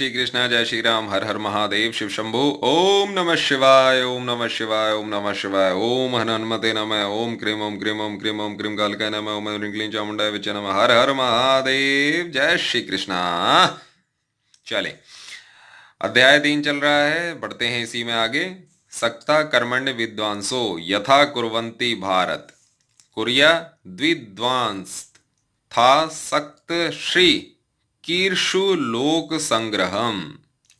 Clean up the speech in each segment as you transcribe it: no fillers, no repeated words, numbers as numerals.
श्री कृष्णा, जय श्री राम, हर हर महादेव, शिव शंभो। ओम नमः शिवाय, ओम नमः शिवाय, ओम नमः शिवाय, ओम हनुमते नमः, ओम क्रीम ओम क्रीम ओम क्रीम ओम क्रीम कालकाय नमः, ओम रिंकलिंग चामुंडाय विच्चे नमः, हर हर महादेव, जय श्री कृष्णा। चले, अध्याय 3 चल रहा है, बढ़ते हैं इसी में आगे। सक्ता कर्मण्य विद्वांसो यथा कुर्वन्ति भारत, कुर्या द्विद्वांस था सक्त श्री कीर्षु लोक संग्रहम।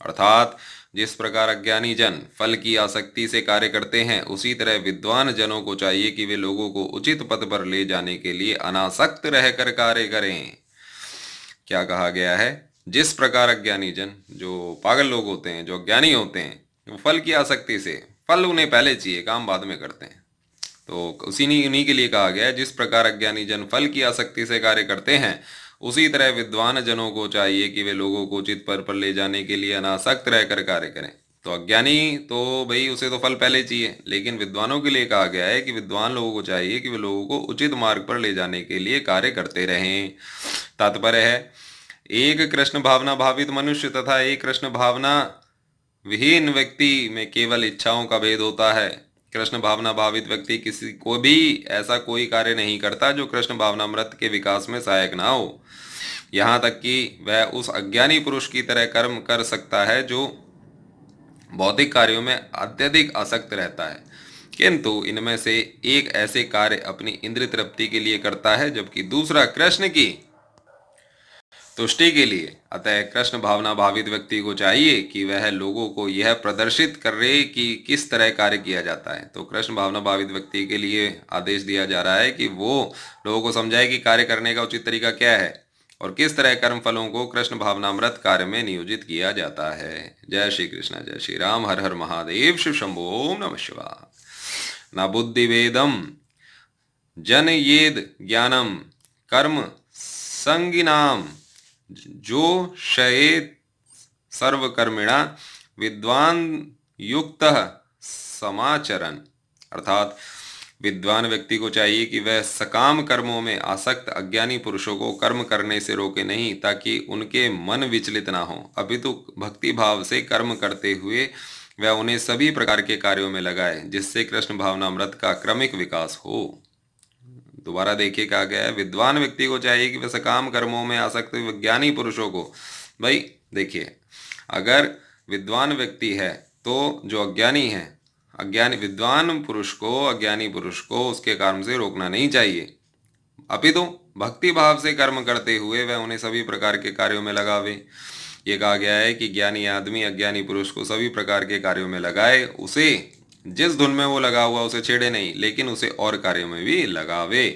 अर्थात जिस प्रकार अज्ञानी जन फल की आसक्ति से कार्य करते हैं, उसी तरह विद्वान जनों को चाहिए कि वे लोगों को उचित पथ पर ले जाने के लिए अनासक्त रहकर कार्य करें। क्या कहा गया है? जिस प्रकार अज्ञानी जन, जो पागल लोग होते हैं, जो अज्ञानी होते हैं, वो फल की आसक्ति से, फल उन्हें पहले चाहिए, काम बाद में करते हैं। तो उन्हीं के लिए कहा गया है, जिस प्रकार अज्ञानी जन फल की आसक्ति से कार्य करते हैं, उसी तरह विद्वान जनों को चाहिए कि वे लोगों को उचित पथ पर ले जाने के लिए अनासक्त रहकर कार्य करें। तो अज्ञानी तो भाई उसे तो फल पहले चाहिए, लेकिन विद्वानों के लिए कहा गया है कि विद्वान लोगों को चाहिए कि वे लोगों को उचित मार्ग पर ले जाने के लिए कार्य करते रहें। तात्पर्य है, एक कृष्ण भावना भावित मनुष्य तथा एक कृष्ण भावना विहीन व्यक्ति में केवल इच्छाओं का भेद होता है। कृष्ण भावना भावित व्यक्ति किसी को भी ऐसा कोई कार्य नहीं करता जो कृष्ण भावनामृत के विकास में सहायक ना हो। यहाँ तक कि वह उस अज्ञानी पुरुष की तरह कर्म कर सकता है जो भौतिक कार्यों में अत्यधिक आसक्त रहता है, किंतु इनमें से एक ऐसे कार्य अपनी इंद्रिय तृप्ति के लिए करता है, जबकि दूसरा कृष्ण की तुष्टि के लिए। अतः कृष्ण भावना भावित व्यक्ति को चाहिए कि वह लोगों को यह प्रदर्शित करे कि किस तरह कार्य किया जाता है। तो कृष्ण भावना भावित व्यक्ति के लिए आदेश दिया जा रहा है कि वो लोगों को समझाए कि कार्य करने का उचित तरीका क्या है और किस तरह कर्म फलों को कृष्ण भावनामृत कार्य में नियोजित किया जाता है। जय श्री कृष्ण, जय श्री राम, हर हर महादेव, शिव शंभो, ओम नमः शिवाय। न बुद्धि वेदम जन येद ज्ञानम कर्म संगिनाम जो शयेत सर्वकर्मिणा विद्वान युक्त समाचरण। अर्थात विद्वान व्यक्ति को चाहिए कि वह सकाम कर्मों में आसक्त अज्ञानी पुरुषों को कर्म करने से रोके नहीं, ताकि उनके मन विचलित ना हो, अपितु भक्ति भाव से कर्म करते हुए वह उन्हें सभी प्रकार के कार्यों में लगाए, जिससे कृष्ण भावनामृत का क्रमिक विकास हो। दोबारा देखिए, कहा गया है, विद्वान व्यक्ति को चाहिए कि वह सकाम कर्मों में आसक्त विज्ञानी पुरुषों को, भाई देखिए, अगर विद्वान व्यक्ति है तो जो अज्ञानी है, अज्ञानी विद्वान पुरुष को, अज्ञानी पुरुष को उसके कर्म से रोकना नहीं चाहिए, अपितु भक्ति भाव से कर्म करते हुए वह उन्हें सभी प्रकार के कार्यों में लगावे। ये कहा गया है कि ज्ञानी आदमी अज्ञानी पुरुष को सभी प्रकार के कार्यों में लगाए, उसे जिस धुन में वो लगा हुआ उसे छेड़े नहीं, लेकिन उसे और कार्यों में भी लगावे।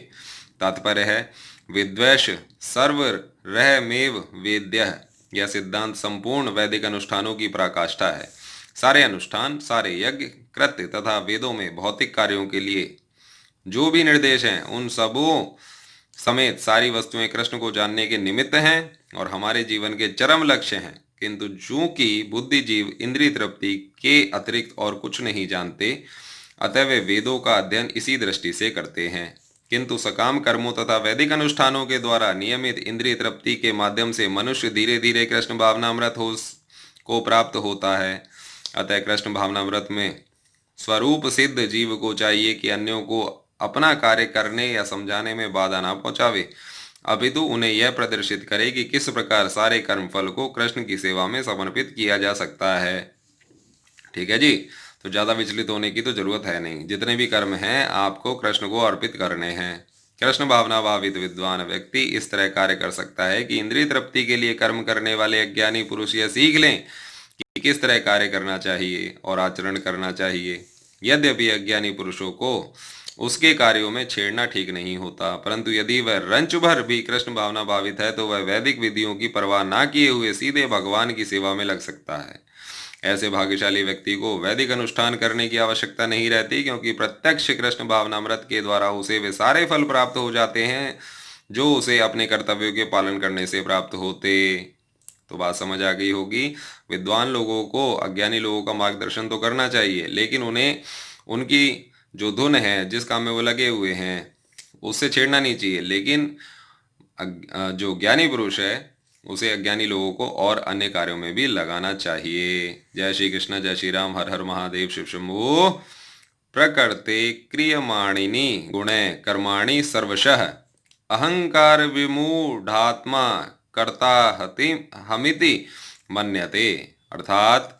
तात्पर्य है, विद्वेष सर्व रहमेव वेद्य, यह सिद्धांत संपूर्ण वैदिक अनुष्ठानों की पराकाष्ठा है। सारे अनुष्ठान, सारे यज्ञ, कृत्य तथा वेदों में भौतिक कार्यों के लिए जो भी निर्देश हैं, उन सबों समेत सारी वस्तुएं कृष्ण को जानने के निमित्त हैं और हमारे जीवन के चरम लक्ष्य हैं। किंतु चूंकि बुद्धिजीव इंद्रिय तृप्ति के अतिरिक्त और कुछ नहीं जानते, अतः वे वेदों का अध्ययन इसी दृष्टि से करते हैं। किंतु सकाम कर्मों तथा वैदिक अनुष्ठानों के द्वारा नियमित इंद्रिय तृप्ति के माध्यम से मनुष्य धीरे धीरे कृष्ण भावनामृत को प्राप्त होता है। अतः कृष्ण भावनामृत में स्वरूप सिद्ध जीव को चाहिए कि अन्यों को अपना कार्य करने या समझाने में बाधा ना पहुंचावे, अपितु उन्हें यह प्रदर्शित करे कि किस प्रकार सारे कर्म फल को कृष्ण की सेवा में समर्पित किया जा सकता है। ठीक है जी, तो ज़्यादा विचलित होने की तो जरूरत है नहीं, जितने भी कर्म हैं आपको कृष्ण को अर्पित करने हैं। कृष्ण भावना भावित विद्वान व्यक्ति इस तरह कार्य कर सकता है कि इंद्रिय तृप्ति के लिए कर्म करने वाले अज्ञानी पुरुष यह सीख लें कि किस तरह कार्य करना चाहिए और आचरण करना चाहिए। यद्यपि अज्ञानी पुरुषों को उसके कार्यों में छेड़ना ठीक नहीं होता, परंतु यदि वह रंच भर भी कृष्ण भावना भावित है तो वह वैदिक विधियों की परवाह ना किए हुए सीधे भगवान की सेवा में लग सकता है। ऐसे भाग्यशाली व्यक्ति को वैदिक अनुष्ठान करने की आवश्यकता नहीं रहती, क्योंकि प्रत्यक्ष कृष्ण भावनामृत के द्वारा उसे वे सारे फल प्राप्त हो जाते हैं जो उसे अपने कर्तव्यों के पालन करने से प्राप्त होते। तो बात समझ आ गई होगी। विद्वान लोगों को अज्ञानी लोगों का मार्गदर्शन तो करना चाहिए, लेकिन उन्हें उनकी जो धुन है, जिस काम में वो लगे हुए हैं, उससे छेड़ना नहीं चाहिए। लेकिन जो ज्ञानी पुरुष है उसे अज्ञानी लोगों को और अन्य कार्यों में भी लगाना चाहिए। जय श्री कृष्ण, जय श्री राम, हर हर महादेव, शिव शंभो। प्रकृते क्रियमाणिनि गुणे कर्माणि सर्वशः अहंकार विमूढ़ात्मा कर्ता हमिति मन्यते। अर्थात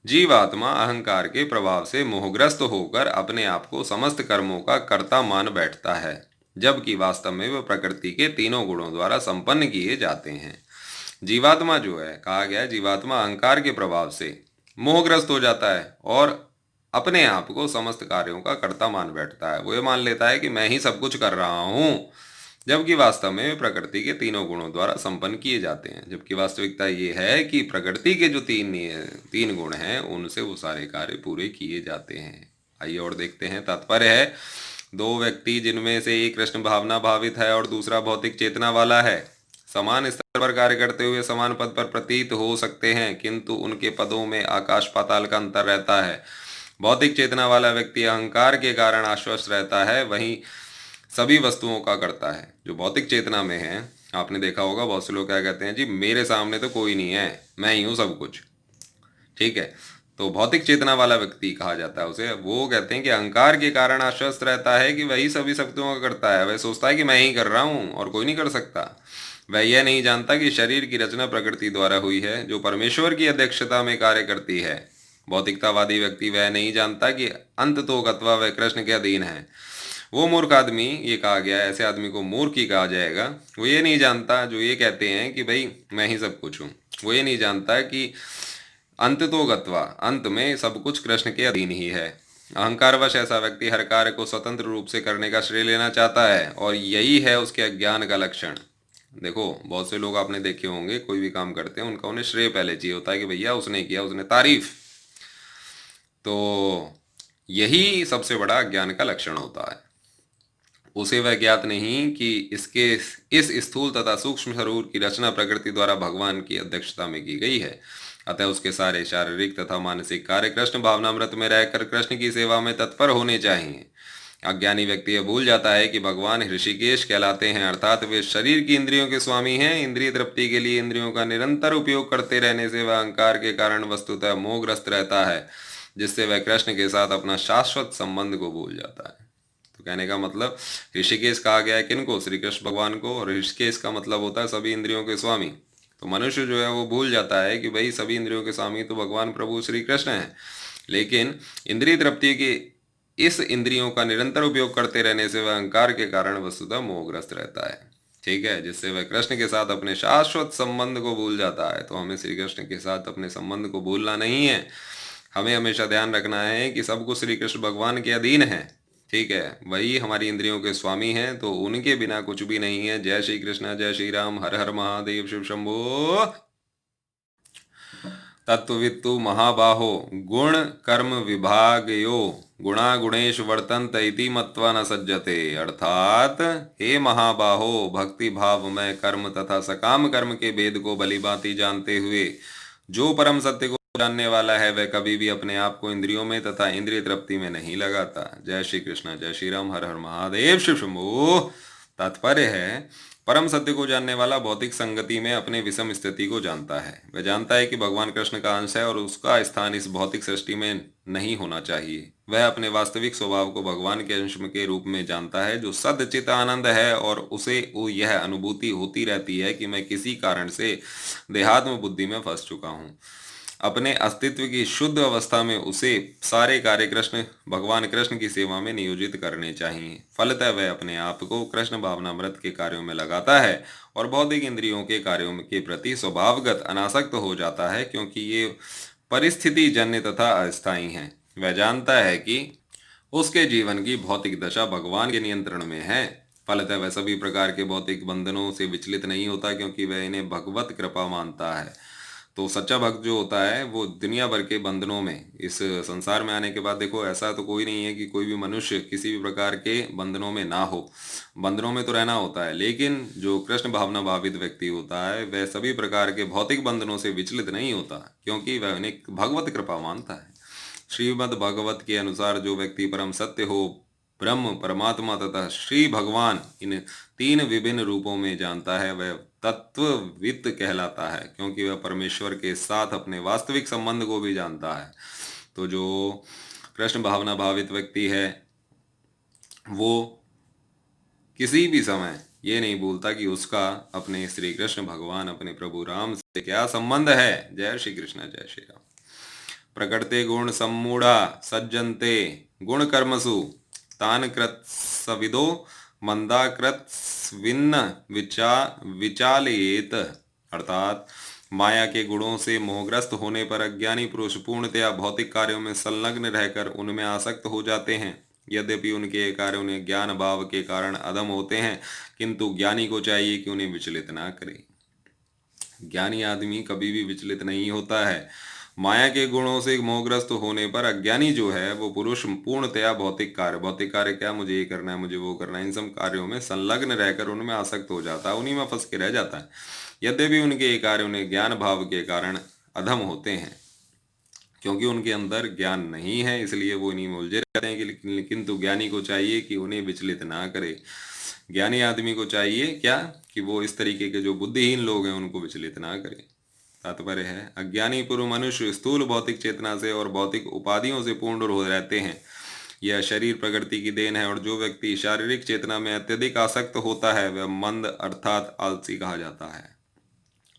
जीवात्मा अहंकार के प्रभाव से मोहग्रस्त होकर अपने आप को समस्त कर्मों का कर्ता मान बैठता है, जबकि वास्तव में वह प्रकृति के तीनों गुणों द्वारा संपन्न किए जाते हैं। जीवात्मा जो है, कहा गया है, जीवात्मा अहंकार के प्रभाव से मोहग्रस्त हो जाता है और अपने आप को समस्त कार्यों का कर्ता मान बैठता है। वो ये मान लेता है कि मैं ही सब कुछ कर रहा हूँ, जबकि वास्तव में प्रकृति के तीनों गुणों द्वारा संपन्न किए जाते हैं। जबकि वास्तविकता ये है कि प्रकृति के जो तीन गुण हैं उनसे वो सारे कार्य पूरे किए जाते हैं। आइए और देखते हैं। तात्पर्य है, दो व्यक्ति जिनमें से एक कृष्ण भावना भावित है और दूसरा भौतिक चेतना वाला है, समान स्तर पर कार्य करते हुए समान पद पर प्रतीत हो सकते हैं, किंतु उनके पदों में आकाश पाताल का अंतर रहता है। भौतिक चेतना वाला व्यक्ति अहंकार के कारण आश्वस्त रहता है, वहीं सभी वस्तुओं का करता है। जो भौतिक चेतना में है, आपने देखा होगा बहुत से लोग क्या कहते हैं, जी मेरे सामने तो कोई नहीं है, मैं ही हूँ सब कुछ। ठीक है, तो भौतिक चेतना वाला व्यक्ति कहा जाता है उसे। वो कहते हैं कि अहंकार के कारण आश्वस्त रहता है कि वही सभी शक्तियों का करता है। वह सोचता है कि मैं ही कर रहा हूँ और कोई नहीं कर सकता। वह यह नहीं जानता कि शरीर की रचना प्रकृति द्वारा हुई है, जो परमेश्वर की अध्यक्षता में कार्य करती है। भौतिकतावादी व्यक्ति वह नहीं जानता कि अंत तो गत्वा वह कृष्ण के अधीन है। वो मूर्ख आदमी, ये कहा गया है, ऐसे आदमी को मूर्ख ही कहा जाएगा। वो ये नहीं जानता, जो ये कहते हैं कि भाई मैं ही सब कुछ हूँ, वो ये नहीं जानता कि अंत तो गत्वा, अंत में सब कुछ कृष्ण के अधीन ही है। अहंकारवश ऐसा व्यक्ति हर कार्य को स्वतंत्र रूप से करने का श्रेय लेना चाहता है, और यही है उसके अज्ञान का लक्षण। देखो, बहुत से लोग आपने देखे होंगे, कोई भी काम करते हैं उनका उन्हें श्रेय पहले चाहिए होता है कि भैया उसने किया, उसने तारीफ। तो यही सबसे बड़ा अज्ञान का लक्षण होता है। उसे वह ज्ञात नहीं कि इस स्थूल तथा सूक्ष्म स्वरूप की रचना प्रकृति द्वारा भगवान की अध्यक्षता में की गई है। अतः उसके सारे शारीरिक तथा मानसिक कार्य कृष्ण भावनामृत में रहकर कृष्ण की सेवा में तत्पर होने चाहिए। अज्ञानी व्यक्ति यह भूल जाता है कि भगवान ऋषिकेश कहलाते हैं, अर्थात वे शरीर की इंद्रियों के स्वामी हैं। इंद्रिय तृप्ति के लिए इंद्रियों का निरंतर उपयोग करते रहने से वह अहंकार के कारण वस्तुतः मोहग्रस्त रहता है, जिससे वह कृष्ण के साथ अपना शाश्वत संबंध को भूल जाता है। तो कहने का मतलब, ऋषिकेश कहा गया है किनको? श्री कृष्ण भगवान को। और ऋषिकेश का मतलब होता है सभी इंद्रियों के स्वामी। तो मनुष्य जो है वो भूल जाता है कि भाई सभी इंद्रियों के स्वामी तो भगवान प्रभु श्री कृष्ण हैं, लेकिन इंद्रिय तृप्ति के इस इंद्रियों का निरंतर उपयोग करते रहने से वह अहंकार के कारण वस्तुतः मोहग्रस्त रहता है। ठीक है, जिससे वह कृष्ण के साथ अपने शाश्वत संबंध को भूल जाता है। तो हमें श्री कृष्ण के साथ अपने संबंध को भूलना नहीं है। हमें हमेशा ध्यान रखना है कि सब कुछ श्री कृष्ण भगवान के अधीन है। ठीक है, वही हमारी इंद्रियों के स्वामी हैं, तो उनके बिना कुछ भी नहीं है। जय श्री कृष्ण, जय श्री राम, हर हर महादेव, शिव शंभो। तत्ववित्तु महाबाहो गुण कर्म विभागयो गुणा गुणेश वर्तन्त इति मत्वा न सज्जते। अर्थात हे महाबाहो, भक्ति भाव में कर्म तथा सकाम कर्म के भेद को भलीभांति जानते हुए जो परम सत्य को जानने वाला है, वह कभी भी अपने आप को इंद्रियों में तथा इंद्रिय तृप्ति में नहीं लगाता। जय श्री कृष्ण, जय श्री राम, हर हर महादेव, शिव शंभो। तात्पर्य है, परम सत्य को जानने वाला भौतिक संगति में अपने विषम स्थिति को जानता है। वह जानता है कि भगवान कृष्ण का अंश है और उसका स्थान इस भौतिक सृष्टि में नहीं होना चाहिए। वह अपने वास्तविक स्वभाव को भगवान के अंश के रूप में जानता है, जो सद्चित आनंद है, और उसे यह अनुभूति होती रहती है कि मैं किसी कारण से देहात्म बुद्धि में फंस चुका हूँ। अपने अस्तित्व की शुद्ध अवस्था में उसे सारे कार्य भगवान कृष्ण की सेवा में नियोजित करने चाहिए। फलतः वह अपने आप को कृष्ण भावनामृत के कार्यों में लगाता है और भौतिक इंद्रियों के कार्यों के प्रति स्वभावगत अनासक्त हो जाता है, क्योंकि ये परिस्थिति जन्य तथा अस्थायी हैं। वह जानता है कि उसके जीवन की भौतिक दशा भगवान के नियंत्रण में है। फलतः वह सभी प्रकार के भौतिक बंधनों से विचलित नहीं होता, क्योंकि वह इन्हें भगवत कृपा मानता है। तो सच्चा भक्त जो होता है वो दुनिया भर के बंधनों में, इस संसार में आने के बाद, देखो ऐसा तो कोई नहीं है कि कोई भी मनुष्य किसी भी प्रकार के बंधनों में ना हो। बंधनों में तो रहना होता है, लेकिन जो कृष्ण भावना भावित व्यक्ति होता है वह सभी प्रकार के भौतिक बंधनों से विचलित नहीं होता, क्योंकि वह उन्हें भगवत कृपा मानता है। श्रीमद् भगवत के अनुसार जो व्यक्ति परम सत्य हो ब्रह्म, परमात्मा तथा श्री भगवान इन तीन विभिन्न रूपों में जानता है, वह तत्ववित्त कहलाता है, क्योंकि वह परमेश्वर के साथ अपने वास्तविक संबंध को भी जानता है। तो जो कृष्ण भावना भावित व्यक्ति है वो किसी भी समय ये नहीं भूलता कि उसका अपने श्री कृष्ण भगवान, अपने प्रभु राम से क्या संबंध है। जय श्री कृष्ण, जय श्री राम। प्रकृते गुण सम्मूढ़ा सज्जन्ते गुण कर्मसु तान कृत सविदो मंदाकृत स्विन्न विचालयेत। अर्थात माया के गुणों से मोहग्रस्त होने पर अज्ञानी पुरुष पूर्णतया भौतिक कार्यों में संलग्न रहकर उनमें आसक्त हो जाते हैं। यद्यपि उनके कार्य उन्हें ज्ञान भाव के कारण अधम होते हैं, किंतु ज्ञानी को चाहिए कि उन्हें विचलित ना करे। ज्ञानी आदमी कभी भी विचलित नहीं होता है। माया के गुणों से मोहग्रस्त होने पर अज्ञानी जो है वो पुरुष पूर्णतया भौतिक कार्य क्या, मुझे ये करना है, मुझे वो करना है, इन सब कार्यों में संलग्न रहकर उनमें आसक्त हो जाता है, उन्हीं में फंस के रह जाता है। यद्यपि उनके ये कार्य उन्हें ज्ञान भाव के कारण अधम होते हैं, क्योंकि उनके अंदर ज्ञान नहीं है, इसलिए वो इन्हीं में उलझे रहते हैं। किंतु ज्ञानी को चाहिए कि उन्हें विचलित ना करे। ज्ञानी आदमी को चाहिए क्या कि वो इस तरीके के जो बुद्धिहीन लोग हैं उनको विचलित ना करे। तात्पर्य है, अज्ञानी पूर्व मनुष्य स्थूल भौतिक चेतना से और भौतिक उपाधियों से पूर्ण हो रहते हैं। यह शरीर प्रकृति की देन है, और जो व्यक्ति शारीरिक चेतना में अत्यधिक आसक्त होता है वह मंद अर्थात आलसी कहा जाता है।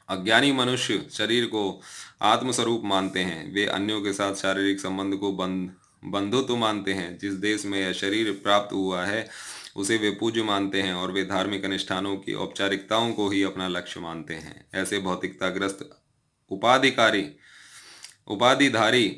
अज्ञानी मनुष्य शरीर को आत्मस्वरूप मानते हैं। वे अन्यों के साथ शारीरिक संबंध को बंधुत्व मानते हैं। जिस देश में यह शरीर प्राप्त हुआ है उसे वे पूज्य मानते हैं, और वे धार्मिक अनुष्ठानों की औपचारिकताओं को ही अपना लक्ष्य मानते हैं। ऐसे भौतिकताग्रस्त उपाधिधारी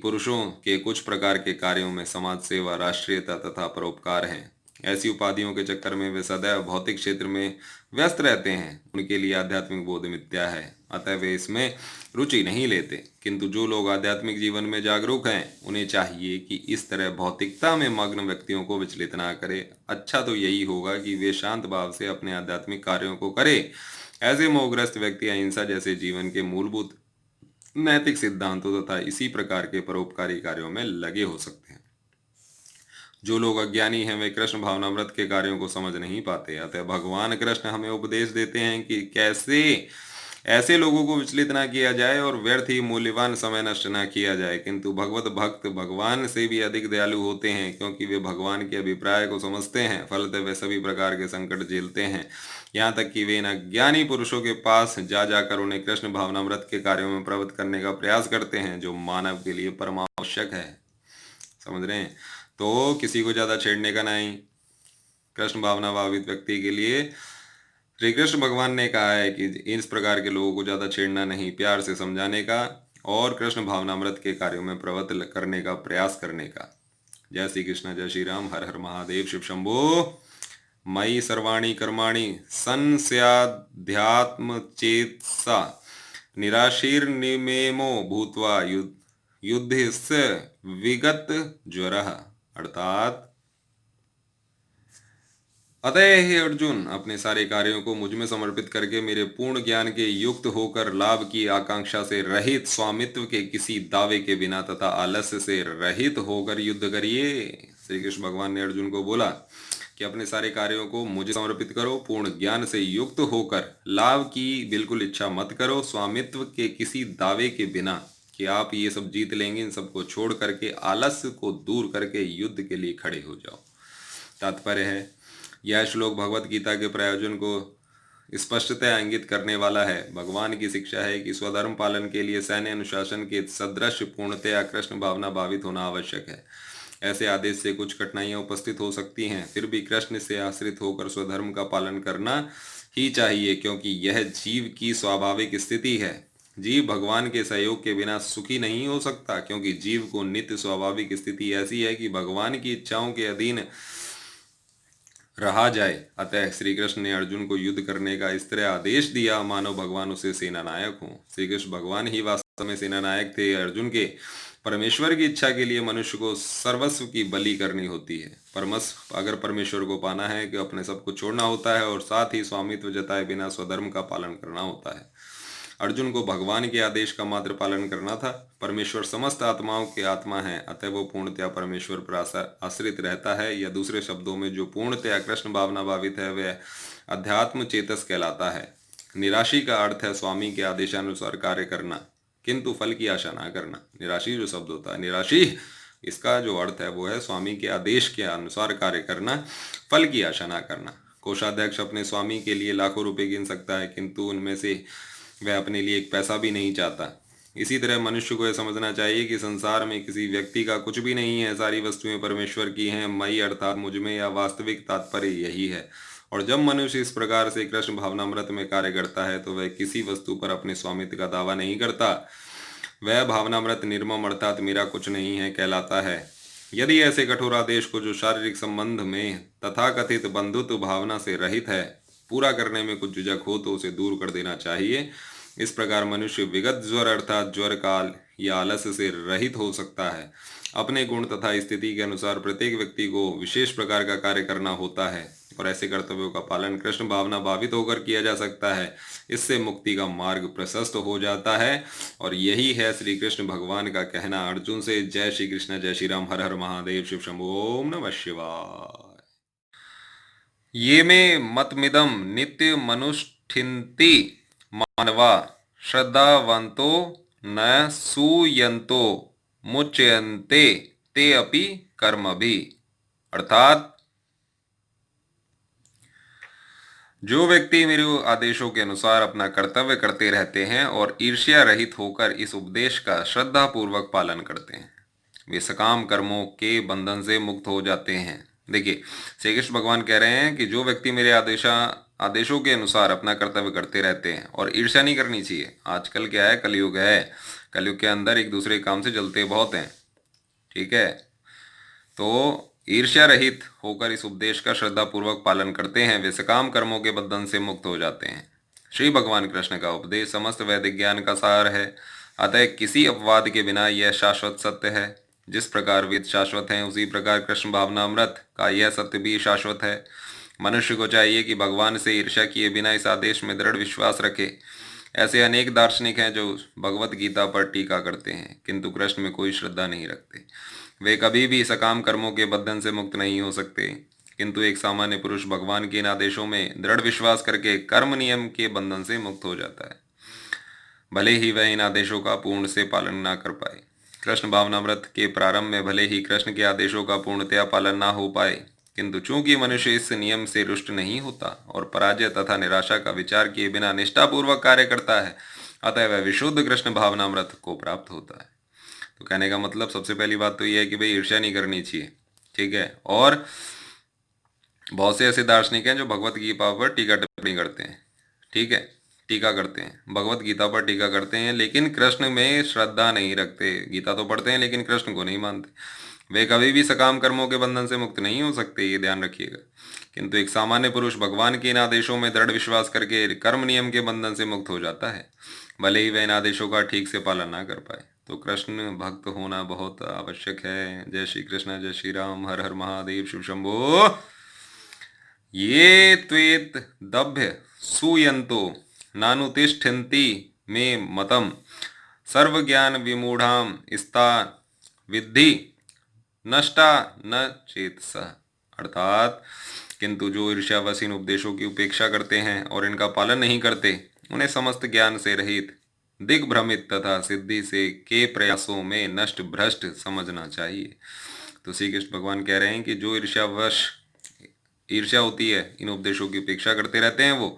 पुरुषों के कुछ प्रकार के कार्यों में समाज सेवा, राष्ट्रीयता तथा परोपकार हैं। ऐसी उपाधियों के चक्कर में वे सदैव भौतिक क्षेत्र में व्यस्त रहते हैं। उनके लिए आध्यात्मिक बोध मिथ्या है, अतः वे इसमें रुचि नहीं लेते। किंतु जो लोग आध्यात्मिक जीवन में जागरूक हैं उन्हें चाहिए कि इस तरह भौतिकता में मग्न व्यक्तियों को विचलित ना करे। अच्छा तो यही होगा कि वे शांत भाव से अपने आध्यात्मिक कार्यों को करें। ऐसे मोहग्रस्त व्यक्ति अहिंसा जैसे जीवन के मूलभूत नैतिक सिद्धांतों तथा इसी प्रकार के परोपकारी कार्यों में लगे हो सकते हैं। जो लोग अज्ञानी हैं वे कृष्ण भावनामृत के कार्यों को समझ नहीं पाते। अतः भगवान कृष्ण हमें उपदेश देते हैं कि कैसे ऐसे लोगों को विचलित ना किया जाए और व्यर्थ ही मूल्यवान समय नष्ट ना किया जाए। किंतु भगवत भक्त भगवान से भी अधिक दयालु होते हैं, क्योंकि वे भगवान के अभिप्राय को समझते हैं। फलतः वे सभी प्रकार के संकट झेलते हैं, यहाँ तक कि वे इन अज्ञानी पुरुषों के पास जा जाकर उन्हें कृष्ण भावनामृत के कार्यों में प्रवृत्त करने का प्रयास करते हैं, जो मानव के लिए परमावश्यक है। समझ रहे हैं? तो किसी को ज़्यादा छेड़ने का नहीं। कृष्ण भावना भावित व्यक्ति के लिए श्री कृष्ण भगवान ने कहा है कि इस प्रकार के लोगों को ज़्यादा छेड़ना नहीं, प्यार से समझाने का और कृष्ण भावनामृत के कार्यों में प्रवृत्त करने का प्रयास करने का। जय श्री कृष्ण, जय श्री राम। हर हर महादेव, शिव शंभो। मयि सर्वाणि कर्माणि संस्याध्यात्म चेतसा निराशीर्निमेमो भूत्वा युद्धस्य विगत ज्वरः। अर्थात अतः हे अर्जुन, अपने सारे कार्यों को मुझ में समर्पित करके मेरे पूर्ण ज्ञान के युक्त होकर लाभ की आकांक्षा से रहित, स्वामित्व के किसी दावे के बिना तथा आलस्य से रहित होकर युद्ध करिए। श्री कृष्ण भगवान ने अर्जुन को बोला कि अपने सारे कार्यों को मुझे समर्पित करो, पूर्ण ज्ञान से युक्त होकर लाभ की बिल्कुल इच्छा मत करो, स्वामित्व के किसी दावे के बिना कि आप ये सब जीत लेंगे, इन सबको छोड़ करके आलस्य को दूर करके युद्ध के लिए खड़े हो जाओ। तात्पर्य है, यह श्लोक भगवत गीता के प्रयोजन को स्पष्टतः इंगित करने वाला है। भगवान की शिक्षा है कि स्वधर्म पालन के लिए सैन्य अनुशासन के सदृश पूर्णतया कृष्ण भावना भावित होना आवश्यक है। ऐसे आदेश से कुछ कठिनाइयां उपस्थित हो सकती हैं, फिर भी कृष्ण से आश्रित होकर स्वधर्म का पालन करना ही चाहिए, क्योंकि यह जीव की स्वाभाविक स्थिति है। जीव भगवान के सहयोग के बिना सुखी नहीं हो सकता, क्योंकि जीव को नित्य स्वाभाविक स्थिति ऐसी है कि भगवान की इच्छाओं के अधीन रहा जाए। अतः श्री कृष्ण ने अर्जुन को युद्ध करने का इस तरह आदेश दिया मानो भगवान उसे सेना नायक हो। श्री कृष्ण भगवान ही वास्तव में सेना नायक थे अर्जुन के। परमेश्वर की इच्छा के लिए मनुष्य को सर्वस्व की बलि करनी होती है। अगर परमेश्वर को पाना है कि अपने सब कुछ छोड़ना होता है और साथ ही स्वामित्व जताए बिना स्वधर्म का पालन करना होता है। अर्जुन को भगवान के आदेश का मात्र पालन करना था। परमेश्वर समस्त आत्माओं के आत्मा है, अतः वो पूर्णतया परमेश्वर पर आश्रित रहता है, या दूसरे शब्दों में जो पूर्णतया कृष्ण भावना भावित है वह अध्यात्म चेतस कहलाता है। निराशी का अर्थ है स्वामी के आदेशानुसार कार्य करना, किंतु फल की आशा ना करना। निराशी जो शब्द होता है, निराशी, इसका जो अर्थ है वो है स्वामी के आदेश के अनुसार कार्य करना, फल की आशा ना करना। कोषाध्यक्ष अपने स्वामी के लिए लाखों रुपए गिन सकता है, किंतु उनमें से वह अपने लिए एक पैसा भी नहीं चाहता। इसी तरह मनुष्य को यह समझना चाहिए कि संसार में किसी व्यक्ति का कुछ भी नहीं है, सारी वस्तुएं परमेश्वर की हैं, मई अर्थात मुझमें, या वास्तविक तात्पर्य यही है। और जब मनुष्य इस प्रकार से कृष्ण भावनामृत में कार्य करता है तो वह किसी वस्तु पर अपने स्वामित्व का दावा नहीं करता। वह भावनामृत निर्मम अर्थात मेरा कुछ नहीं है कहलाता है। यदि ऐसे कठोर आदेश को जो शारीरिक संबंध में तथाकथित बंधुत्व भावना से रहित है पूरा करने में कुछ झिझक हो तो उसे दूर कर देना चाहिए। इस प्रकार मनुष्य विगत ज्वर अर्थात ज्वर काल या आलस्य से रहित हो सकता है। अपने गुण तथा स्थिति के अनुसार प्रत्येक व्यक्ति को विशेष प्रकार का कार्य करना होता है और ऐसे कर्तव्यों का पालन कृष्ण भावना भावित होकर किया जा सकता है। इससे मुक्ति का मार्ग प्रशस्त हो जाता है। और यही है श्री कृष्ण भगवान का कहना अर्जुन से। जय श्री कृष्ण, जय श्री राम, हर हर महादेव, शिव शंभो, ओम नमः शिवाय। ये में मतमिदं नित्य मनुष्ठिन्ति मानवा श्रद्धावन्तो न सूयन्तो मुच्यन्ते ते अपि कर्मभि। अर्थात जो व्यक्ति मेरे आदेशों के अनुसार अपना कर्तव्य करते रहते हैं और ईर्ष्या रहित होकर इस उपदेश का श्रद्धा पूर्वक पालन करते हैं, वे सकाम कर्मों के बंधन से मुक्त हो जाते हैं। देखिए, श्री कृष्ण भगवान कह रहे हैं कि जो व्यक्ति मेरे आदेशों के अनुसार अपना कर्तव्य करते रहते हैं, और ईर्ष्या नहीं करनी चाहिए। आजकल क्या है, कलयुग है, कलयुग के अंदर एक दूसरे काम से जलते बहुत हैं, ठीक है। तो ईर्ष्या रहित होकर इस उपदेश का श्रद्धापूर्वक पालन करते हैं, वे सकाम कर्मों के बंधन से मुक्त हो जाते हैं। श्री भगवान कृष्ण का उपदेश समस्त वैदिक ज्ञान का सार है, अतः किसी अपवाद के बिना यह शाश्वत सत्य है। जिस प्रकार वेद शाश्वत हैं उसी प्रकार कृष्ण भावनामृत का यह सत्य भी शाश्वत है। मनुष्य को चाहिए कि भगवान से ईर्ष्या किए बिना इस आदेश में दृढ़ विश्वास रखे। ऐसे अनेक दार्शनिक हैं जो भगवत गीता पर टीका करते हैं किंतु कृष्ण में कोई श्रद्धा नहीं रखते। वे कभी भी सकाम कर्मों के बंधन से मुक्त नहीं हो सकते, किंतु एक सामान्य पुरुष भगवान के इन आदेशों में दृढ़ विश्वास करके कर्म नियम के बंधन से मुक्त हो जाता है, भले ही वह इन आदेशों का पूर्ण से पालन ना कर पाए। कृष्ण भावनामृत के प्रारंभ में भले ही कृष्ण के आदेशों का पूर्णतया पालन ना हो पाए, किंतु चूंकि मनुष्य इस नियम से रुष्ट नहीं होता और पराजय तथा निराशा का विचार किए बिना निष्ठापूर्वक कार्य करता है, अतः वह विशुद्ध कृष्ण भावनामृत को प्राप्त होता है। तो कहने का मतलब सबसे पहली बात तो यह है कि भाई ईर्ष्या नहीं करनी चाहिए, ठीक है। और बहुत से ऐसे दार्शनिक हैं जो भगवत गीता पर टीका टिप्पणी करते हैं, ठीक है, टीका करते हैं, भगवत गीता पर टीका करते हैं, लेकिन कृष्ण में श्रद्धा नहीं रखते। गीता तो पढ़ते हैं लेकिन कृष्ण को नहीं मानते। वे कभी भी सकाम कर्मों के बंधन से मुक्त नहीं हो सकते, ये ध्यान रखिएगा। किंतु एक सामान्य पुरुष भगवान के इन आदेशों में दृढ़ विश्वास करके कर्म नियम के बंधन से मुक्त हो जाता है, भले ही वह इन आदेशों का ठीक से पालन ना कर पाए। तो कृष्ण भक्त होना बहुत आवश्यक है। जय श्री कृष्ण, जय श्री राम, हर हर महादेव, शिव शंभो। ये त्वेत दभ्य सूयन्तो नानुतिष्ठन्ति मे मतम सर्वज्ञान विमूढ़ाम स्ता विद्धि नष्टा न चेतस। अर्थात किंतु जो ईर्ष्यावश इन उपदेशों की उपेक्षा करते हैं और इनका पालन नहीं करते, उन्हें समस्त ज्ञान से रहित, दिग्भ्रमित तथा सिद्धि से के प्रयासों में नष्ट भ्रष्ट समझना चाहिए। तो श्री कृष्ण भगवान कह रहे हैं कि जो ईर्ष्या होती है, इन उपदेशों की उपेक्षा करते रहते हैं वो,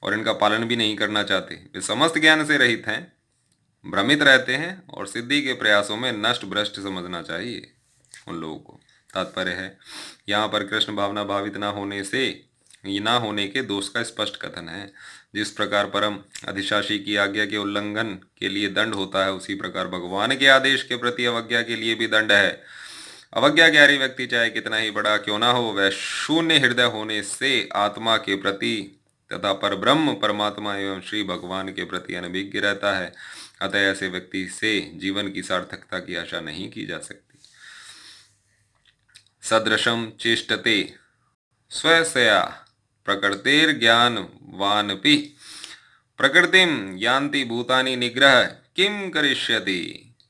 और इनका पालन भी नहीं करना चाहते, वे समस्त ज्ञान से रहित हैं, भ्रमित रहते हैं और सिद्धि के प्रयासों में नष्ट भ्रष्ट समझना चाहिए उन लोगों को। तात्पर्य है यहाँ पर कृष्ण भावना भावित ना होने के दोष का स्पष्ट कथन है। जिस प्रकार परम अधिशासी की आज्ञा के उल्लंघन के लिए दंड होता है, उसी प्रकार भगवान के आदेश के प्रति अवज्ञा के लिए भी दंड है। अवज्ञाकारी व्यक्ति चाहे कितना ही बड़ा क्यों ना हो, वह शून्य हृदय होने से आत्मा के प्रति तथा परब्रह्म परमात्मा एवं श्री भगवान के प्रति अनभिज्ञ रहता है। अतः ऐसे व्यक्ति से जीवन की सार्थकता की आशा नहीं की जा सकती। सदृशम चेष्टते स्वसया प्रकृतेर्ज्ञानवानपि प्रकृतिम यान्ति भूतानि निग्रह किम करिष्यति।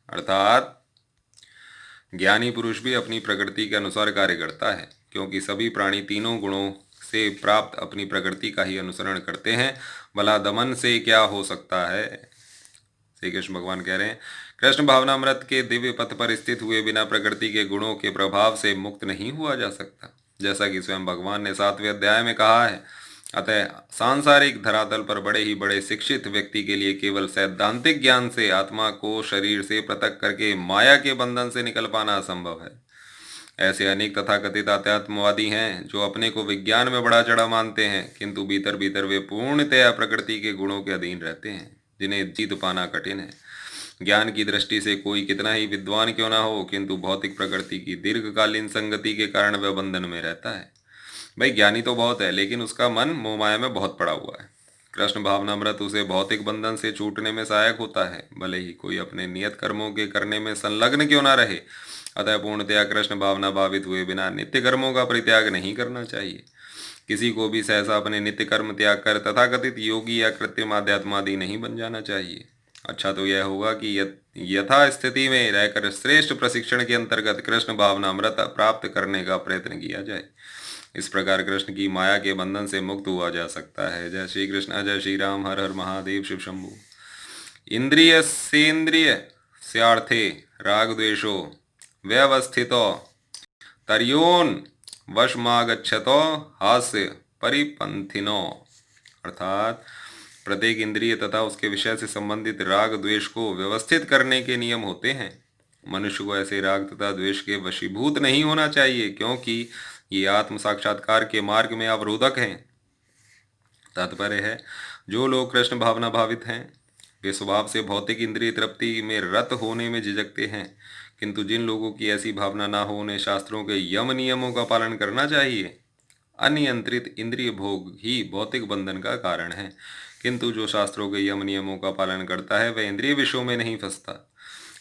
अर्थात ज्ञानी पुरुष भी अपनी प्रकृति के अनुसार कार्य करता है, क्योंकि सभी प्राणी तीनों गुणों से प्राप्त अपनी प्रकृति का ही अनुसरण करते हैं। भला दमन से क्या हो सकता है। श्री कृष्ण भगवान कह रहे हैं, कृष्ण भावनामृत के दिव्य पथ पर स्थित हुए बिना प्रकृति के गुणों के प्रभाव से मुक्त नहीं हुआ जा सकता, जैसा कि स्वयं भगवान ने 7वें अध्याय में कहा है। अतः सांसारिक धरातल पर बड़े ही बड़े शिक्षित व्यक्ति के लिए केवल सैद्धांतिक ज्ञान से आत्मा को शरीर से पृथक करके माया के बंधन से निकल पाना असंभव है। ऐसे अनेक तथाकथित अध्यात्मवादी हैं जो अपने को विज्ञान में बड़ा चढ़ा मानते हैं, किंतु भीतर भीतर वे पूर्णतया प्रकृति के गुणों के अधीन रहते हैं, जिन्हें जीत पाना कठिन है। ज्ञान की दृष्टि से कोई कितना ही विद्वान क्यों ना हो, किंतु भौतिक प्रकृति की दीर्घकालीन संगति के कारण वह बंधन में रहता है। भाई ज्ञानी तो बहुत है, लेकिन उसका मन मोहमाया में बहुत पड़ा हुआ है। कृष्ण भावनामृत उसे भौतिक बंधन से छूटने में सहायक होता है, भले ही कोई अपने नियत कर्मों के करने में संलग्न क्यों ना रहे। अतः पूर्णतया कृष्ण भावना भावित हुए बिना नित्य कर्मों का परित्याग नहीं करना चाहिए। किसी को भी सहसा अपने नित्य कर्म त्याग कर तथाकथित योगी या कृत्रिम आध्यात्मादि नहीं बन जाना चाहिए। अच्छा तो यह होगा कि यथा स्थिति में रहकर श्रेष्ठ प्रशिक्षण के अंतर्गत कृष्ण भावनामृत प्राप्त करने का प्रयत्न किया जाए। इस प्रकार कृष्ण की माया के बंधन से मुक्त हुआ जा सकता है। जय श्री कृष्ण, जय श्री राम, हर हर महादेव, शिव शंभु। इंद्रिय सेन्द्रिय स्यार्थे राग द्वेषो व्यवस्थितो तर्योन वशमागच्छतो हास्य परिपंथिनो। अर्थात प्रत्येक इंद्रिय तथा उसके विषय से संबंधित राग द्वेष को व्यवस्थित करने के नियम होते हैं। मनुष्य को ऐसे राग तथा द्वेष के वशीभूत नहीं होना चाहिए, क्योंकि ये आत्म साक्षात्कार के मार्ग में अवरोधक हैं। तात्पर्य है, जो लोग कृष्ण भावना भावित हैं वे स्वभाव से भौतिक इंद्रिय तृप्ति में रत होने में झिझकते हैं, किंतु जिन लोगों की ऐसी भावना ना हो उन्हें शास्त्रों के यम नियमों का पालन करना चाहिए। अनियंत्रित इंद्रिय भोग ही भौतिक बंधन का कारण है, किंतु जो शास्त्रों के यम नियमों का पालन करता है वह इंद्रिय विषयों में नहीं फंसता।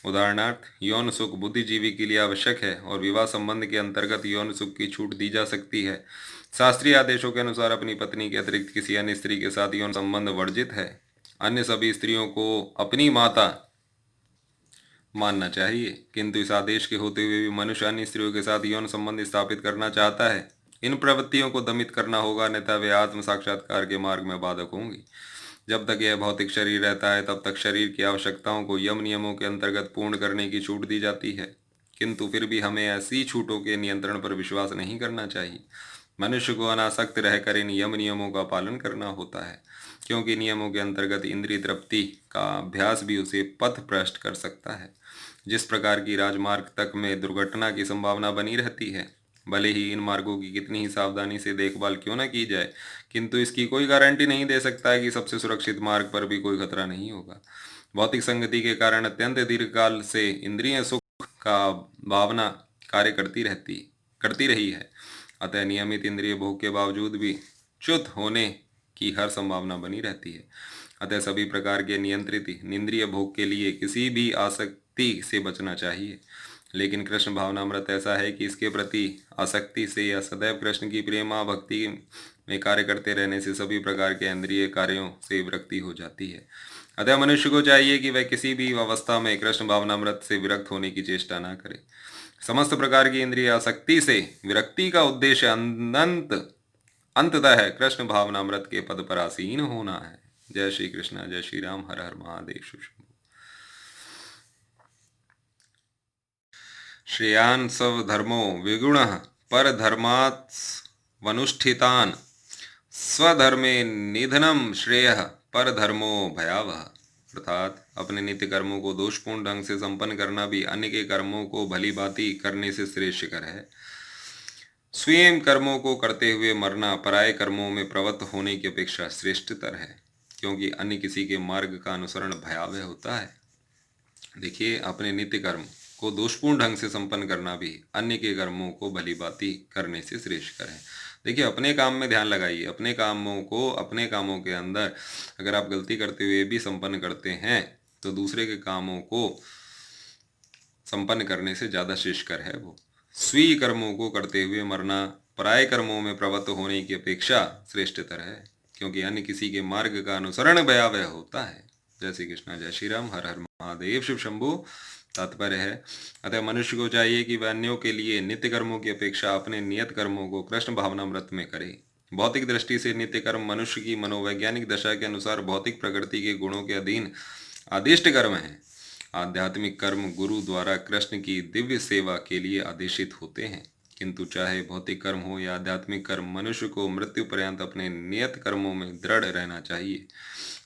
उदाहरणार्थ, यौन सुख बुद्धिजीवी के लिए आवश्यक है और विवाह संबंध के अंतर्गत यौन सुख की छूट दी जा सकती है। शास्त्रीय आदेशों के अनुसार अपनी पत्नी के अतिरिक्त किसी अन्य स्त्री के साथ यौन संबंध वर्जित है। अन्य सभी स्त्रियों को अपनी माता मानना चाहिए, किंतु इस आदेश के होते हुए भी मनुष्य अन्य स्त्रियों के साथ यौन संबंध स्थापित करना चाहता है। इन प्रवृत्तियों को दमित करना होगा, अन्यथा वे आत्म साक्षात्कार के मार्ग में बाधक होंगी। जब तक यह भौतिक शरीर रहता है तब तक शरीर की आवश्यकताओं को यम नियमों के अंतर्गत पूर्ण करने की छूट दी जाती है, किंतु फिर भी हमें ऐसी छूटों के नियंत्रण पर विश्वास नहीं करना चाहिए। मनुष्य को अनासक्त रहकर इन यम नियमों का पालन करना होता है, क्योंकि नियमों के अंतर्गत इंद्रिय तृप्ति का अभ्यास भी उसे पथ भ्रष्ट कर सकता है। जिस प्रकार की राजमार्ग तक में दुर्घटना की संभावना बनी रहती है, भले ही इन मार्गों की कितनी ही सावधानी से देखभाल क्यों न की जाए, किंतु इसकी कोई गारंटी नहीं दे सकता है कि सबसे सुरक्षित मार्ग पर भी कोई खतरा नहीं होगा। भौतिक संगति के कारण अत्यंत दीर्घकाल से इंद्रिय सुख का भावना कार्य करती रही है। अतः नियमित इंद्रिय भोग के बावजूद भी च्युत होने की हर संभावना बनी रहती है। अतः सभी प्रकार के नियंत्रित इंद्रिय भोग के लिए किसी भी आसक्ति से बचना चाहिए। लेकिन कृष्ण भावनामृत ऐसा है कि इसके प्रति आसक्ति से या सदैव कृष्ण की प्रेमा भक्ति में कार्य करते रहने से सभी प्रकार के इंद्रिय कार्यों से विरक्ति हो जाती है। अतः मनुष्य को चाहिए कि वह किसी भी अवस्था में कृष्ण भावनामृत से विरक्त होने की चेष्टा ना करे। समस्त प्रकार की इंद्रिय आसक्ति से विरक्ति का उद्देश्य अंततः कृष्ण भावनामृत के पद पर आसीन होना है। जय श्री कृष्ण, जय श्री राम, हर हर महादेव, शिव शंभु। श्रेयान् स्वधर्मो विगुणः परधर्मात् वनुष्ठितान् स्वधर्मे निधनम श्रेयः परधर्मो भयावह। अर्थात अपने नित्य कर्मों को दोषपूर्ण ढंग से संपन्न करना भी अन्य के कर्मों को भली भांति करने से श्रेष्ठकर है। स्वयं कर्मों को करते हुए मरना पराये कर्मों में प्रवृत्त होने की अपेक्षा श्रेष्ठतर है, क्योंकि अन्य किसी के मार्ग का अनुसरण भयावह होता है। देखिए, अपने नित्य कर्म को दोषपूर्ण ढंग से संपन्न करना भी अन्य के कर्मों को भली भांति करने से श्रेष्ठकर है। देखिए, अपने काम में ध्यान लगाइए। अपने कामों के अंदर अगर आप गलती करते हुए भी संपन्न करते हैं तो दूसरे के कामों को संपन्न करने से ज़्यादा श्रेष्ठकर है वो। स्वीय कर्मों को करते हुए मरना पराये कर्मों में प्रवृत्त होने की अपेक्षा श्रेष्ठतर है, क्योंकि अन्य किसी के मार्ग का अनुसरण भयावह होता है। जय श्री कृष्णा, जय श्री राम, हर हर महादेव, शिव शंभू। तात्पर्य है, अतः मनुष्य को चाहिए कि वह अन्यों के लिए नित्य कर्मों की अपेक्षा अपने नियत कर्मों को कृष्ण भावनामृत में करे। भौतिक दृष्टि से नित्य कर्म मनुष्य की मनोवैज्ञानिक दशा के अनुसार भौतिक प्रकृति के गुणों के अधीन आदिष्ट कर्म है। आध्यात्मिक कर्म गुरु द्वारा कृष्ण की दिव्य सेवा के लिए आदेशित होते हैं, किंतु चाहे भौतिक कर्म हो या आध्यात्मिक कर्म, मनुष्य को मृत्यु पर्यंत अपने नियत कर्मों में दृढ़ रहना चाहिए।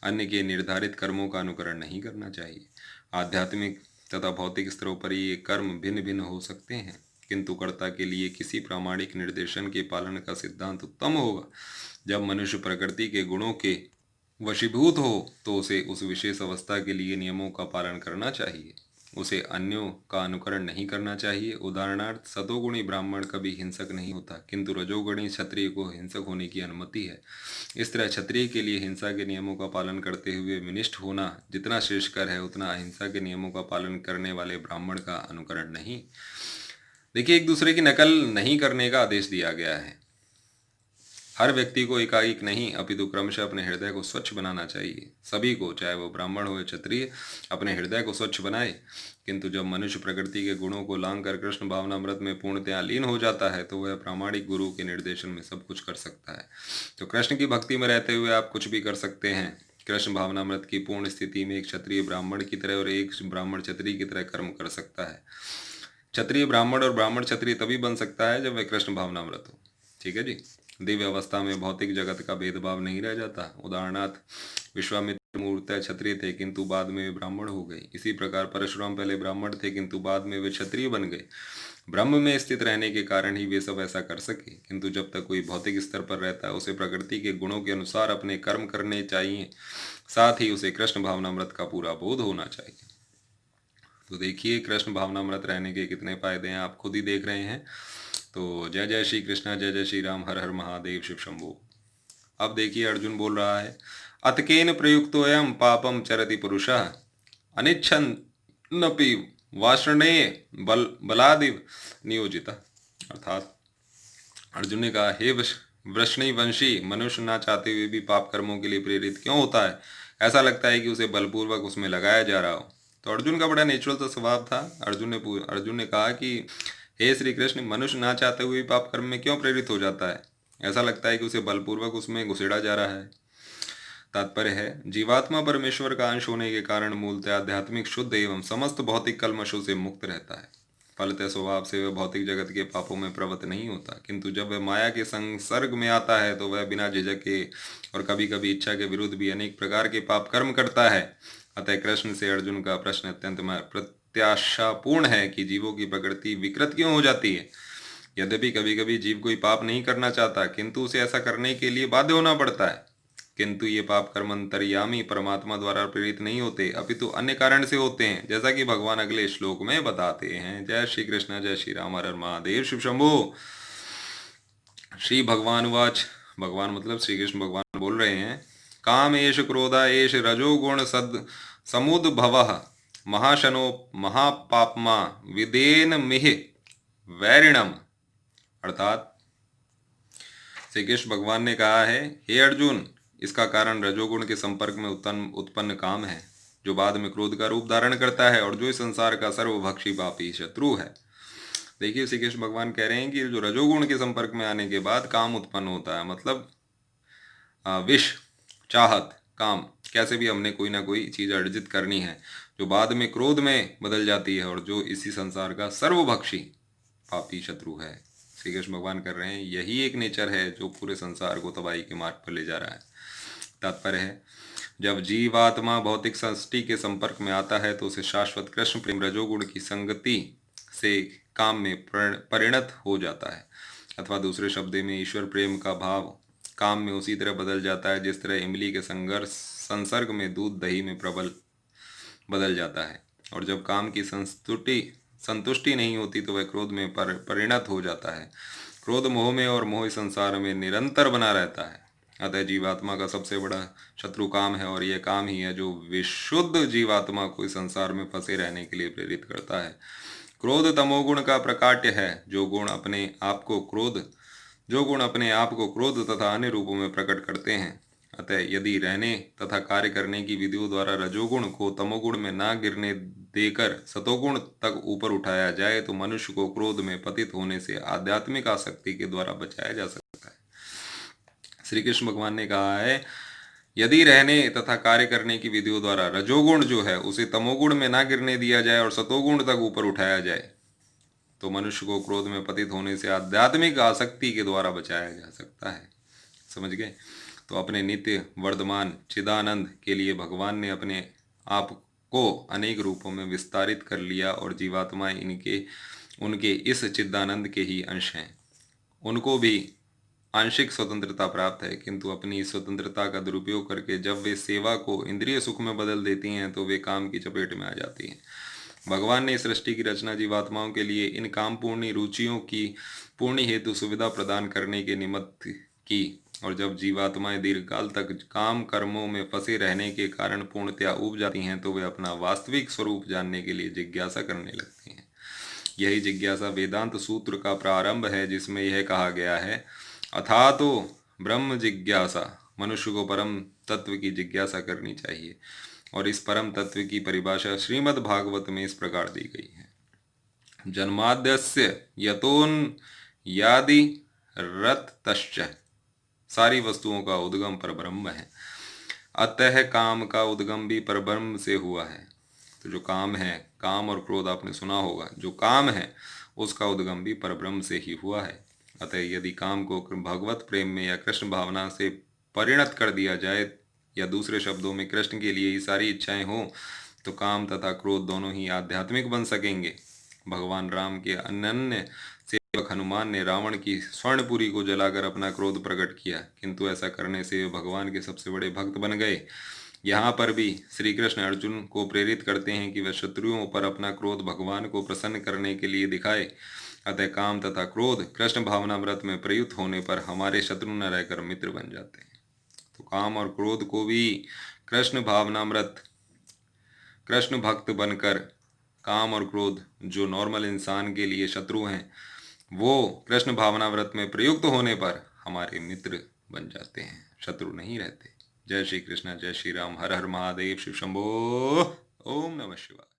अन्य के निर्धारित कर्मों का अनुकरण नहीं करना चाहिए। आध्यात्मिक तथा भौतिक स्तरों पर ये कर्म भिन्न भिन्न हो सकते हैं, किंतु कर्ता के लिए किसी प्रामाणिक निर्देशन के पालन का सिद्धांत उत्तम होगा। जब मनुष्य प्रकृति के गुणों के वशीभूत हो तो उसे उस विशेष अवस्था के लिए नियमों का पालन करना चाहिए। उसे अन्यों का अनुकरण नहीं करना चाहिए। उदाहरणार्थ, सतोगुणी ब्राह्मण कभी हिंसक नहीं होता, किंतु रजोगुणी क्षत्रिय को हिंसक होने की अनुमति है। इस तरह क्षत्रिय के लिए हिंसा के नियमों का पालन करते हुए विनिष्ठ होना जितना श्रेष्ठकर है, उतना अहिंसा के नियमों का पालन करने वाले ब्राह्मण का अनुकरण नहीं। देखिए, एक दूसरे की नकल नहीं करने का आदेश दिया गया है। हर व्यक्ति को एकाएक नहीं, अपितु क्रमशः अपने हृदय को स्वच्छ बनाना चाहिए। सभी को, चाहे वो ब्राह्मण हो या क्षत्रिय, अपने हृदय को स्वच्छ बनाए। किंतु जब मनुष्य प्रकृति के गुणों को लांग कर कृष्ण भावनामृत में पूर्णतया लीन हो जाता है, तो वह प्रामाणिक गुरु के निर्देशन में सब कुछ कर सकता है। तो कृष्ण की भक्ति में रहते हुए आप कुछ भी कर सकते हैं। कृष्ण भावनामृत की पूर्ण स्थिति में एक क्षत्रिय ब्राह्मण की तरह और एक ब्राह्मण क्षत्रिय की तरह कर्म कर सकता है। क्षत्रिय ब्राह्मण और ब्राह्मण क्षत्रिय तभी बन सकता है जब वह कृष्ण भावनामृत हो। ठीक है जी। दिव्य अवस्था में भौतिक जगत का भेदभाव नहीं रह जाता। उदाहरणार्थ, विश्वामित्र मूर्तः क्षत्रिय थे, किंतु बाद में वे ब्राह्मण हो गए। इसी प्रकार परशुराम पहले ब्राह्मण थे, किंतु बाद में वे क्षत्रिय बन गए। ब्रह्म में स्थित रहने के कारण ही वे सब ऐसा कर सके। किंतु जब तक कोई भौतिक स्तर पर रहता है, उसे प्रकृति के गुणों के अनुसार अपने कर्म करने चाहिए, साथ ही उसे कृष्ण भावनामृत का पूरा बोध होना चाहिए। तो देखिए, कृष्ण भावनामृत रहने के कितने फायदे हैं, आप खुद ही देख रहे हैं। तो जय जय श्री कृष्णा, जय जय श्री राम, हर हर महादेव, शिव शंभो। अब देखिए, अर्जुन बोल रहा है, अतकेन प्रयुक्तोऽयं पापम चरति पुरुषः अनिच्छन्नपि वाषणे बलादिव नियोजितः। अर्थात अर्जुन ने कहा, हे वृष्णिवंशी, मनुष्य ना चाहते हुए भी पाप कर्मों के लिए प्रेरित क्यों होता है? ऐसा लगता है कि उसे बलपूर्वक उसमें लगाया जा रहा हो। तो अर्जुन का बड़ा नेचुरल सा स्वभाव था। अर्जुन ने कहा कि हे श्री कृष्ण, मनुष्य ना चाहते हुए पाप कर्म में क्यों प्रेरित हो जाता है? ऐसा लगता है कि उसे बलपूर्वक उसमें घुसेड़ा जा रहा है। तात्पर्य है, जीवात्मा परमेश्वर का अंश होने के कारण मूलतः आध्यात्मिक, शुद्ध एवं समस्त भौतिक कल्मशों से मुक्त रहता है। फलतः स्वभाव से वह भौतिक जगत के पापों में प्रवृत्त नहीं होता, किंतु जब वह माया के संसर्ग में आता है तो वह बिना झिझक के और कभी कभी इच्छा के विरुद्ध भी अनेक प्रकार के पाप कर्म करता है। अतः कृष्ण से अर्जुन का प्रश्न अत्यंत प्रत्याशापूर्ण है कि जीवों की प्रकृति विकृत क्यों हो जाती है। यद्यपि कभी कभी जीव कोई पाप नहीं करना चाहता, किंतु उसे ऐसा करने के लिए बाध्य होना पड़ता है। किंतु ये पाप कर्म अंतर्यामी परमात्मा द्वारा प्रेरित नहीं होते, अपितु अन्य कारण से होते हैं, जैसा कि भगवान अगले श्लोक में बताते हैं। जय श्री कृष्ण, जय श्री राम, हर हर महादेव, शिव शंभो। श्री भगवान वाच, भगवान मतलब श्री कृष्ण भगवान बोल रहे हैं, काम एष क्रोधा एष रजोगुण सद समुद्भवः महाशनो महापापमा विदेन मिह वैरिणम। अर्थात श्री कृष्ण भगवान ने कहा है, हे अर्जुन, इसका कारण रजोगुण के संपर्क में उत्पन्न काम है, जो बाद में क्रोध का रूप धारण करता है और जो इस संसार का सर्वभक्षी पापी शत्रु है। देखिए, श्री कृष्ण भगवान कह रहे हैं कि जो रजोगुण के संपर्क में आने के बाद काम उत्पन्न होता है, मतलब विष, चाहत, काम, कैसे भी हमने कोई ना कोई चीज अर्जित करनी है, जो बाद में क्रोध में बदल जाती है और जो इसी संसार का सर्वभक्षी पापी शत्रु है। श्री कृष्ण भगवान कर रहे हैं, यही एक नेचर है जो पूरे संसार को तबाही के मार्ग पर ले जा रहा है। तात्पर्य है, जब जीवात्मा भौतिक सृष्टि के संपर्क में आता है तो उसे शाश्वत कृष्ण प्रेम रजोगुण की संगति से काम में परिणत हो जाता है, अथवा दूसरे शब्द में ईश्वर प्रेम का भाव काम में उसी तरह बदल जाता है जिस तरह इमली के संसर्ग में दूध दही में प्रबल बदल जाता है। और जब काम की संतुष्टि नहीं होती तो वह क्रोध में परिणत हो जाता है। क्रोध मोह में और मोह संसार में निरंतर बना रहता है। अतः जीवात्मा का सबसे बड़ा शत्रु काम है और यह काम ही है जो विशुद्ध जीवात्मा को इस संसार में फंसे रहने के लिए प्रेरित करता है। क्रोध तमोगुण का प्रकाट्य है, जो गुण अपने आप को क्रोध तथा अन्य रूपों में प्रकट करते हैं। अतः यदि रहने तथा कार्य करने की विधियों द्वारा रजोगुण को तमोगुण में ना गिरने देकर सतोगुण तक ऊपर उठाया जाए तो मनुष्य को क्रोध में पतित होने से आध्यात्मिक आसक्ति के द्वारा बचाया जा सकता है। श्री कृष्ण भगवान ने कहा है, यदि रहने तथा कार्य करने की विधियों द्वारा रजोगुण जो है उसे तमोगुण में ना गिरने दिया जाए और सतोगुण तक ऊपर उठाया जाए तो मनुष्य को क्रोध में पतित होने से आध्यात्मिक आसक्ति के द्वारा बचाया जा सकता है। समझ गए? तो अपने नित्य वर्धमान चिदानंद के लिए भगवान ने अपने आप को अनेक रूपों में विस्तारित कर लिया और जीवात्माएं इनके उनके इस चिदानंद के ही अंश हैं। उनको भी आंशिक स्वतंत्रता प्राप्त है, किंतु अपनी इस स्वतंत्रता का दुरुपयोग करके जब वे सेवा को इंद्रिय सुख में बदल देती हैं तो वे काम की चपेट में आ जाती हैं। भगवान ने इस सृष्टि की रचना जीवात्माओं के लिए इन काम पूर्णी रुचियों की पूर्ण हेतु सुविधा प्रदान करने के निमित्त की, और जब जीवात्माएं दीर्घकाल तक काम कर्मों में फंसे रहने के कारण पूर्णतया ऊब जाती हैं तो वे अपना वास्तविक स्वरूप जानने के लिए जिज्ञासा करने लगती हैं। यही जिज्ञासा वेदांत सूत्र का प्रारंभ है, जिसमें यह कहा गया है, अथा तो ब्रह्म जिज्ञासा। मनुष्य को परम तत्व की जिज्ञासा करनी चाहिए, और इस परम तत्व की परिभाषा श्रीमद् भागवत में इस प्रकार दी गई है, जन्माद्यस्य यतोन्यादि रतश्च। सारी वस्तुओं का उद्गम परब्रह्म है, अतः काम का उद्गम भी परब्रह्म से हुआ है। तो जो काम है, काम और क्रोध आपने सुना होगा, जो काम है उसका उद्गम भी परब्रह्म से ही हुआ है। अतः यदि काम को भगवत प्रेम में या कृष्ण भावना से परिणत कर दिया जाए, या दूसरे शब्दों में कृष्ण के लिए ही सारी इच्छाएं हों, तो काम तथा क्रोध दोनों ही आध्यात्मिक बन सकेंगे। भगवान राम के अनन्य सेवक हनुमान ने रावण की स्वर्णपुरी को जलाकर अपना क्रोध प्रकट किया, किंतु ऐसा करने से वे भगवान के सबसे बड़े भक्त बन गए। यहाँ पर भी श्री कृष्ण अर्जुन को प्रेरित करते हैं कि वह शत्रुओं पर अपना क्रोध भगवान को प्रसन्न करने के लिए दिखाए। अतः काम तथा क्रोध कृष्ण भावनामृत में प्रयुक्त होने पर हमारे शत्रु न रहकर मित्र बन जाते हैं। तो काम और क्रोध को भी कृष्ण भावनामृत, कृष्ण भक्त बनकर, काम और क्रोध जो नॉर्मल इंसान के लिए शत्रु हैं, वो कृष्ण भावनाव्रत में प्रयुक्त होने पर हमारे मित्र बन जाते हैं, शत्रु नहीं रहते। जय श्री कृष्ण, जय श्री राम, हर हर महादेव, शिव शंभो। ओम नमः शिवाय।